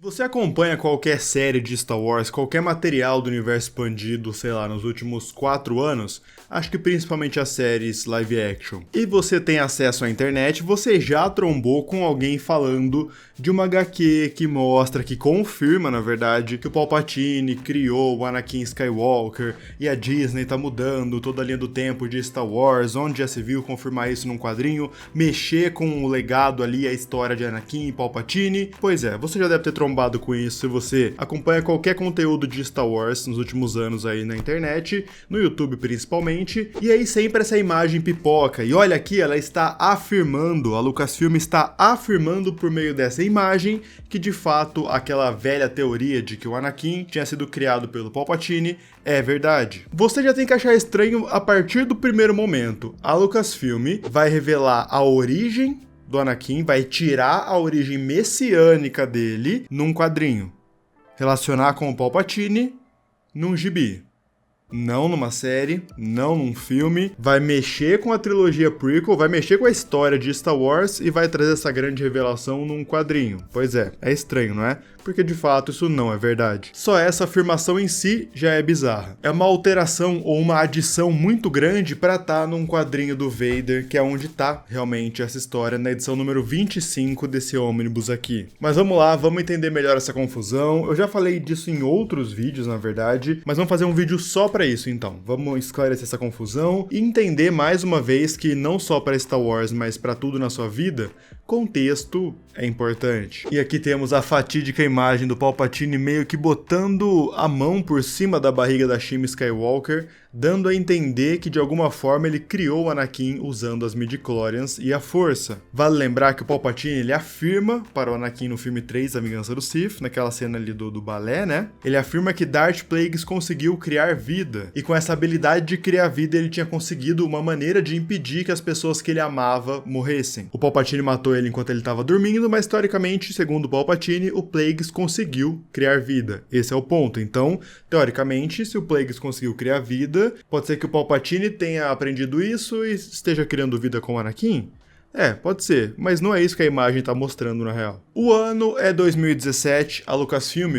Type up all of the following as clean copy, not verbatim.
Você acompanha qualquer série de Star Wars, qualquer material do universo expandido, sei lá, nos últimos 4 anos? Acho que principalmente as séries live action. E você tem acesso à internet, você já trombou com alguém falando de uma HQ que mostra, que confirma, na verdade, que o Palpatine criou o Anakin Skywalker e a Disney tá mudando toda a linha do tempo de Star Wars, onde já se viu confirmar isso num quadrinho, mexer com o legado ali, a história de Anakin e Palpatine. Pois é, você já deve ter trombado com isso se você acompanha qualquer conteúdo de Star Wars nos últimos anos aí na internet, no YouTube principalmente, e aí sempre essa imagem pipoca. E olha aqui, ela está afirmando, a Lucasfilm está afirmando por meio dessa imagem que de fato aquela velha teoria de que o Anakin tinha sido criado pelo Palpatine é verdade. Você já tem que achar estranho a partir do primeiro momento. A Lucasfilm vai revelar a origem do Anakin, vai tirar a origem messiânica dele num quadrinho, relacionar com o Palpatine num gibi. Não numa série, não num filme, vai mexer com a trilogia prequel, vai mexer com a história de Star Wars e vai trazer essa grande revelação num quadrinho. Pois é estranho, não é? Porque de fato isso não é verdade. Só essa afirmação em si já é bizarra. É uma alteração ou uma adição muito grande para estar num quadrinho do Vader, que é onde tá realmente essa história, na edição número 25 desse ônibus aqui. Mas vamos lá, vamos entender melhor essa confusão. Eu já falei disso em outros vídeos, na verdade, mas vamos fazer um vídeo só para isso então. Vamos esclarecer essa confusão e entender mais uma vez que não só para Star Wars, mas para tudo na sua vida, contexto é importante. E aqui temos a fatídica imagem do Palpatine meio que botando a mão por cima da barriga da Shmi Skywalker, dando a entender que de alguma forma ele criou o Anakin usando as midichlorians e a força. Vale lembrar que o Palpatine ele afirma para o Anakin no filme 3, A Vingança do Sith, naquela cena ali do balé, né? Ele afirma que Darth Plagueis conseguiu criar vida, e com essa habilidade de criar vida ele tinha conseguido uma maneira de impedir que as pessoas que ele amava morressem. O Palpatine matou ele enquanto ele estava dormindo, mas teoricamente, segundo o Palpatine, o Plagueis conseguiu criar vida. Esse é o ponto. Então, teoricamente, se o Plagueis conseguiu criar vida, pode ser que o Palpatine tenha aprendido isso e esteja criando vida com o Anakin? Pode ser, mas não é isso que a imagem está mostrando na real. O ano é 2017, a Lucasfilm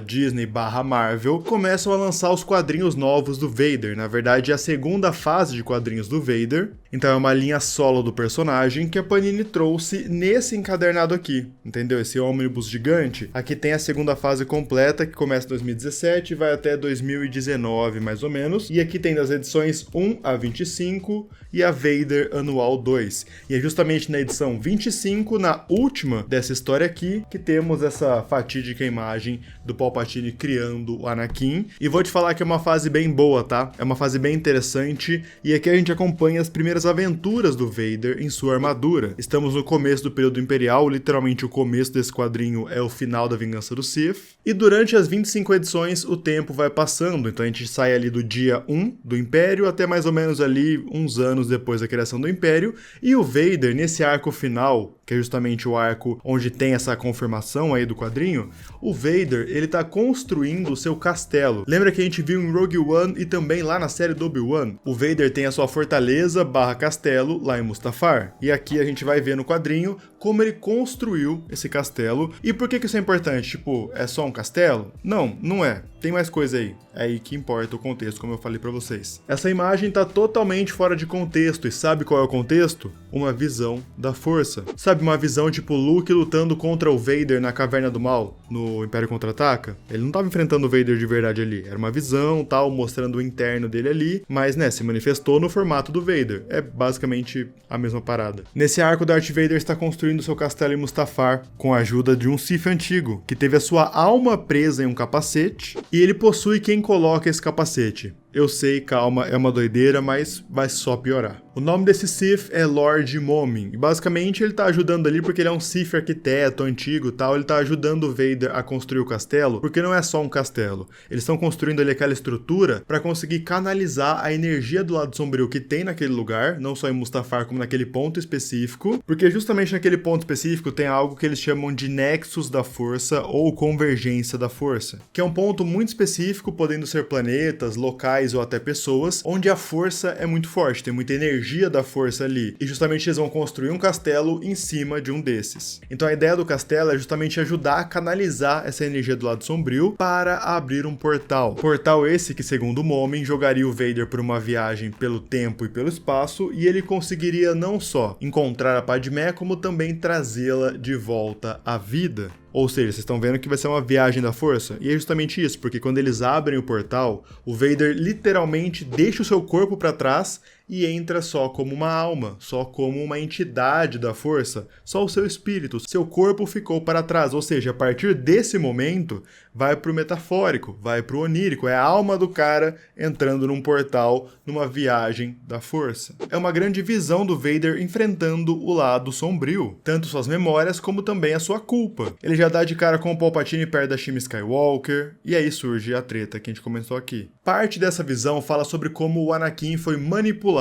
/Disney /Marvel começam a lançar os quadrinhos novos do Vader, na verdade é a segunda fase de quadrinhos do Vader, então é uma linha solo do personagem que a Panini trouxe nesse encadernado aqui, entendeu? Esse ônibus gigante, aqui tem a segunda fase completa que começa em 2017 e vai até 2019 mais ou menos, e aqui tem das edições 1 a 25 e a Vader Anual 2, e é justamente na edição 25, na última dessa história aqui, que temos essa fatídica imagem do Palpatine criando o Anakin. E vou te falar que é uma fase bem boa, tá? É uma fase bem interessante, e aqui a gente acompanha as primeiras aventuras do Vader em sua armadura. Estamos no começo do período imperial, literalmente o começo desse quadrinho é o final da Vingança do Sith, e durante as 25 edições o tempo vai passando, então a gente sai ali do dia 1 do Império até mais ou menos ali uns anos depois da criação do Império, e o Vader, nesse arco final, que é justamente o arco onde tem essa confirmação aí do quadrinho, o Vader, ele tá construindo o seu castelo. Lembra que a gente viu em Rogue One e também lá na série do Obi-Wan? O Vader tem a sua fortaleza /castelo lá em Mustafar. E aqui a gente vai ver no quadrinho como ele construiu esse castelo. E por que isso é importante? Tipo, é só um castelo? Não, não é. Tem mais coisa aí. É aí que importa o contexto, como eu falei pra vocês. Essa imagem tá totalmente fora de contexto. E sabe qual é o contexto? Uma visão da força. Sabe uma visão tipo Luke lutando contra o Vader na Caverna do Mal, no Império Contra-Ataca? Ele não tava enfrentando o Vader de verdade ali. Era uma visão, tal, mostrando o interno dele ali. Mas, né, se manifestou no formato do Vader. É basicamente a mesma parada. Nesse arco, Darth Vader está construindo seu castelo em Mustafar, com a ajuda de um Sith antigo, que teve a sua alma presa em um capacete, e ele possui quem coloca esse capacete. Eu sei, calma, é uma doideira, mas vai só piorar. O nome desse Sith é Lord Momin, e basicamente ele tá ajudando ali porque ele é um Sith arquiteto antigo e tal, ele tá ajudando o Vader a construir o castelo, porque não é só um castelo. Eles estão construindo ali aquela estrutura para conseguir canalizar a energia do lado sombrio que tem naquele lugar, não só em Mustafar, como naquele ponto específico, porque justamente naquele ponto específico tem algo que eles chamam de Nexus da Força ou Convergência da Força, que é um ponto muito específico, podendo ser planetas, locais animais ou até pessoas, onde a força é muito forte, tem muita energia da força ali. E justamente eles vão construir um castelo em cima de um desses. Então a ideia do castelo é justamente ajudar a canalizar essa energia do lado sombrio para abrir um portal. Portal esse que, segundo o Momin, jogaria o Vader por uma viagem pelo tempo e pelo espaço, e ele conseguiria não só encontrar a Padmé, como também trazê-la de volta à vida. Ou seja, vocês estão vendo que vai ser uma viagem da força? E é justamente isso, porque quando eles abrem o portal, o Vader literalmente deixa o seu corpo para trás e entra só como uma alma, só como uma entidade da força, só o seu espírito, seu corpo ficou para trás, ou seja, a partir desse momento vai pro metafórico, vai pro onírico, é a alma do cara entrando num portal, numa viagem da força. É uma grande visão do Vader enfrentando o lado sombrio, tanto suas memórias como também a sua culpa. Ele já dá de cara com o Palpatine perto da Shmi Skywalker, e aí surge a treta que a gente comentou aqui. Parte dessa visão fala sobre como o Anakin foi manipulado.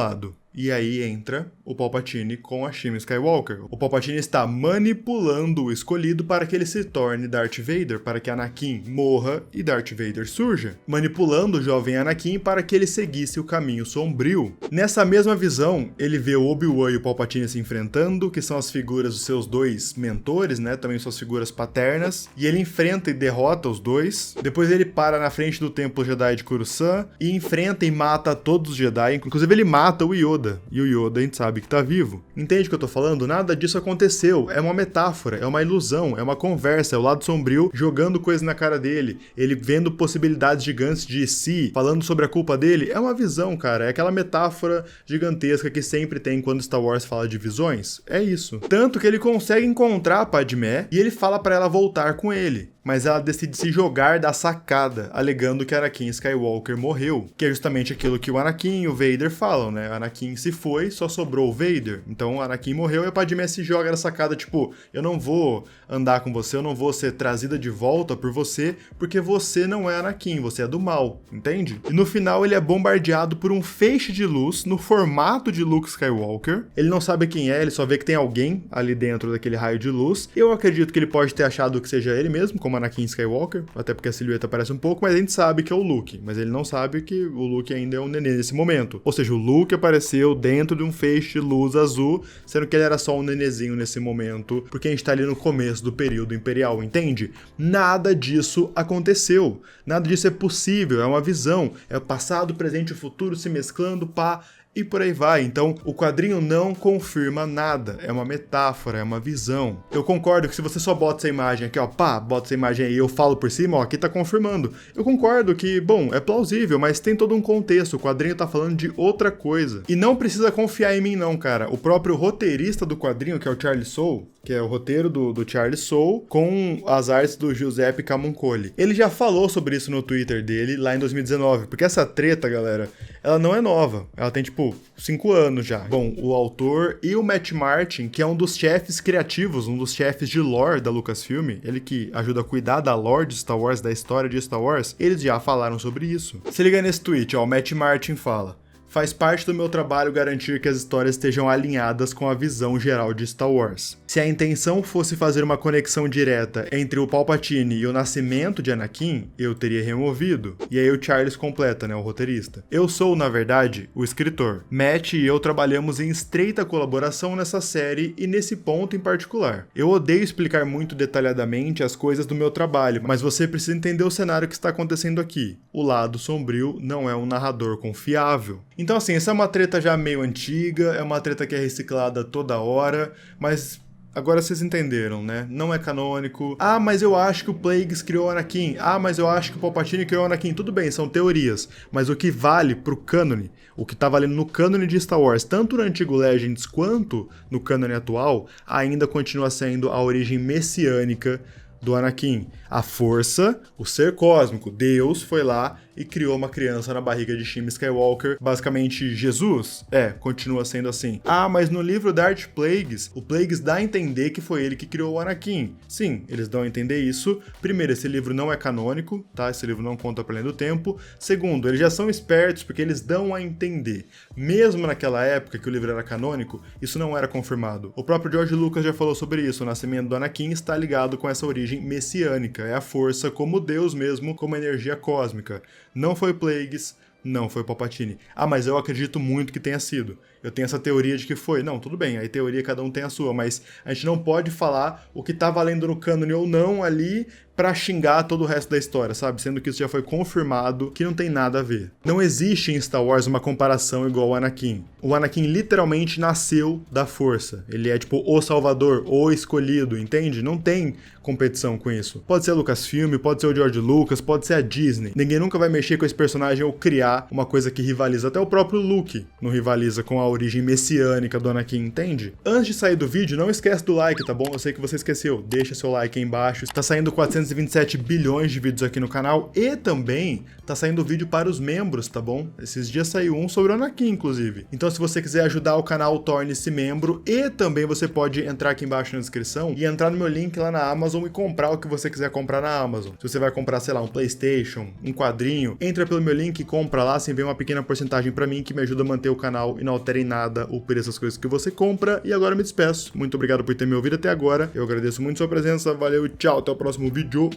E aí entra o Palpatine com a Shmi Skywalker. O Palpatine está manipulando o escolhido para que ele se torne Darth Vader, para que Anakin morra e Darth Vader surja. Manipulando o jovem Anakin para que ele seguisse o caminho sombrio. Nessa mesma visão, ele vê o Obi-Wan e o Palpatine se enfrentando, que são as figuras dos seus dois mentores, né? Também suas figuras paternas. E ele enfrenta e derrota os dois. Depois ele para na frente do Templo Jedi de Coruscant e enfrenta e mata todos os Jedi. Inclusive ele mata o Yoda. E o Yoda a gente sabe que tá vivo. Entende o que eu tô falando? Nada disso aconteceu. É uma metáfora, é uma ilusão, é uma conversa, é o lado sombrio jogando coisas na cara dele, ele vendo possibilidades gigantes de si, falando sobre a culpa dele. É uma visão, cara. É aquela metáfora gigantesca que sempre tem quando Star Wars fala de visões. É isso. Tanto que ele consegue encontrar a Padmé e ele fala pra ela voltar com ele. Mas ela decide se jogar da sacada, alegando que Anakin Skywalker morreu. Que é justamente aquilo que o Anakin e o Vader falam, né? Anakin se foi, só sobrou o Vader. Então o Anakin morreu e a Padmé se joga da sacada, tipo, eu não vou andar com você, eu não vou ser trazida de volta por você, porque você não é Anakin, você é do mal, entende? E no final ele é bombardeado por um feixe de luz no formato de Luke Skywalker. Ele não sabe quem é, ele só vê que tem alguém ali dentro daquele raio de luz. Eu acredito que ele pode ter achado que seja ele mesmo, como Anakin Skywalker, até porque a silhueta parece um pouco, mas a gente sabe que é o Luke, mas ele não sabe que o Luke ainda é um nenê nesse momento. Ou seja, o Luke apareceu dentro de um feixe de luz azul, sendo que ele era só um nenezinho nesse momento, porque a gente tá ali no começo do período imperial, entende? Nada disso aconteceu, nada disso é possível, é uma visão, é o passado, o presente e o futuro se mesclando, pá, e por aí vai. Então, o quadrinho não confirma nada. É uma metáfora, é uma visão. Eu concordo que se você só bota essa imagem aqui, ó, pá, bota essa imagem aí e eu falo por cima, ó, aqui tá confirmando. Eu concordo que, bom, é plausível, mas tem todo um contexto. O quadrinho tá falando de outra coisa. E não precisa confiar em mim não, cara. O próprio roteirista do quadrinho, que é o Charlie Soule, que é o roteiro do Charlie Soule, com as artes do Giuseppe Camuncoli. Ele já falou sobre isso no Twitter dele, lá em 2019, porque essa treta, galera, ela não é nova. Ela tem, tipo, 5 anos já. Bom, o autor e o Matt Martin, que é um dos chefes criativos, um dos chefes de lore da Lucasfilm, ele que ajuda a cuidar da lore de Star Wars, da história de Star Wars, eles já falaram sobre isso. Se liga nesse tweet, ó, o Matt Martin fala: faz parte do meu trabalho garantir que as histórias estejam alinhadas com a visão geral de Star Wars. Se a intenção fosse fazer uma conexão direta entre o Palpatine e o nascimento de Anakin, eu teria removido. E aí o Charles completa, né, o roteirista. Eu sou, na verdade, o escritor. Matt e eu trabalhamos em estreita colaboração nessa série e nesse ponto em particular. Eu odeio explicar muito detalhadamente as coisas do meu trabalho, mas você precisa entender o cenário que está acontecendo aqui. O lado sombrio não é um narrador confiável. Então assim, essa é uma treta já meio antiga, é uma treta que é reciclada toda hora, mas agora vocês entenderam, né? Não é canônico. Ah, mas eu acho que o Plagueis criou o Anakin. Ah, mas eu acho que o Palpatine criou o Anakin. Tudo bem, são teorias, mas o que vale pro cânone, o que tá valendo no cânone de Star Wars, tanto no antigo Legends quanto no cânone atual, ainda continua sendo a origem messiânica do Anakin. A força, o ser cósmico, Deus foi lá e criou uma criança na barriga de Shmi Skywalker, basicamente Jesus. Continua sendo assim. Ah, mas no livro Darth Plagueis, o Plagueis dá a entender que foi ele que criou o Anakin. Sim, eles dão a entender isso. Primeiro, esse livro não é canônico, tá? Esse livro não conta pra além do tempo. Segundo, eles já são espertos porque eles dão a entender. Mesmo naquela época que o livro era canônico, isso não era confirmado. O próprio George Lucas já falou sobre isso. O nascimento do Anakin está ligado com essa origem messiânica. É a força como Deus mesmo, como energia cósmica. Não foi Plagueis, Não foi o Palpatine. Ah, mas eu acredito muito que tenha sido. Eu tenho essa teoria de que foi. Não, tudo bem, aí teoria cada um tem a sua, mas a gente não pode falar o que tá valendo no cânone ou não ali pra xingar todo o resto da história, sabe? Sendo que isso já foi confirmado que não tem nada a ver. Não existe em Star Wars uma comparação igual ao Anakin. O Anakin literalmente nasceu da força. Ele é tipo o salvador, o escolhido, entende? Não tem competição com isso. Pode ser a Lucasfilm, pode ser o George Lucas, pode ser a Disney. Ninguém nunca vai mexer com esse personagem ou criar uma coisa que rivaliza. Até o próprio Luke não rivaliza com a origem messiânica do Anakin, entende? Antes de sair do vídeo, não esquece do like, tá bom? Eu sei que você esqueceu. Deixa seu like aí embaixo. Tá saindo 427 bilhões de vídeos aqui no canal e também tá saindo vídeo para os membros, tá bom? Esses dias saiu um sobre o Anakin, inclusive. Então se você quiser ajudar o canal, torne-se membro e também você pode entrar aqui embaixo na descrição e entrar no meu link lá na Amazon e comprar o que você quiser comprar na Amazon. Se você vai comprar, sei lá, um PlayStation, um quadrinho, entra pelo meu link e compra lá, assim vem uma pequena porcentagem pra mim que me ajuda a manter o canal e não altera em nada o preço das coisas que você compra. E agora eu me despeço. Muito obrigado por ter me ouvido até agora. Eu agradeço muito sua presença. Valeu, tchau, até o próximo vídeo.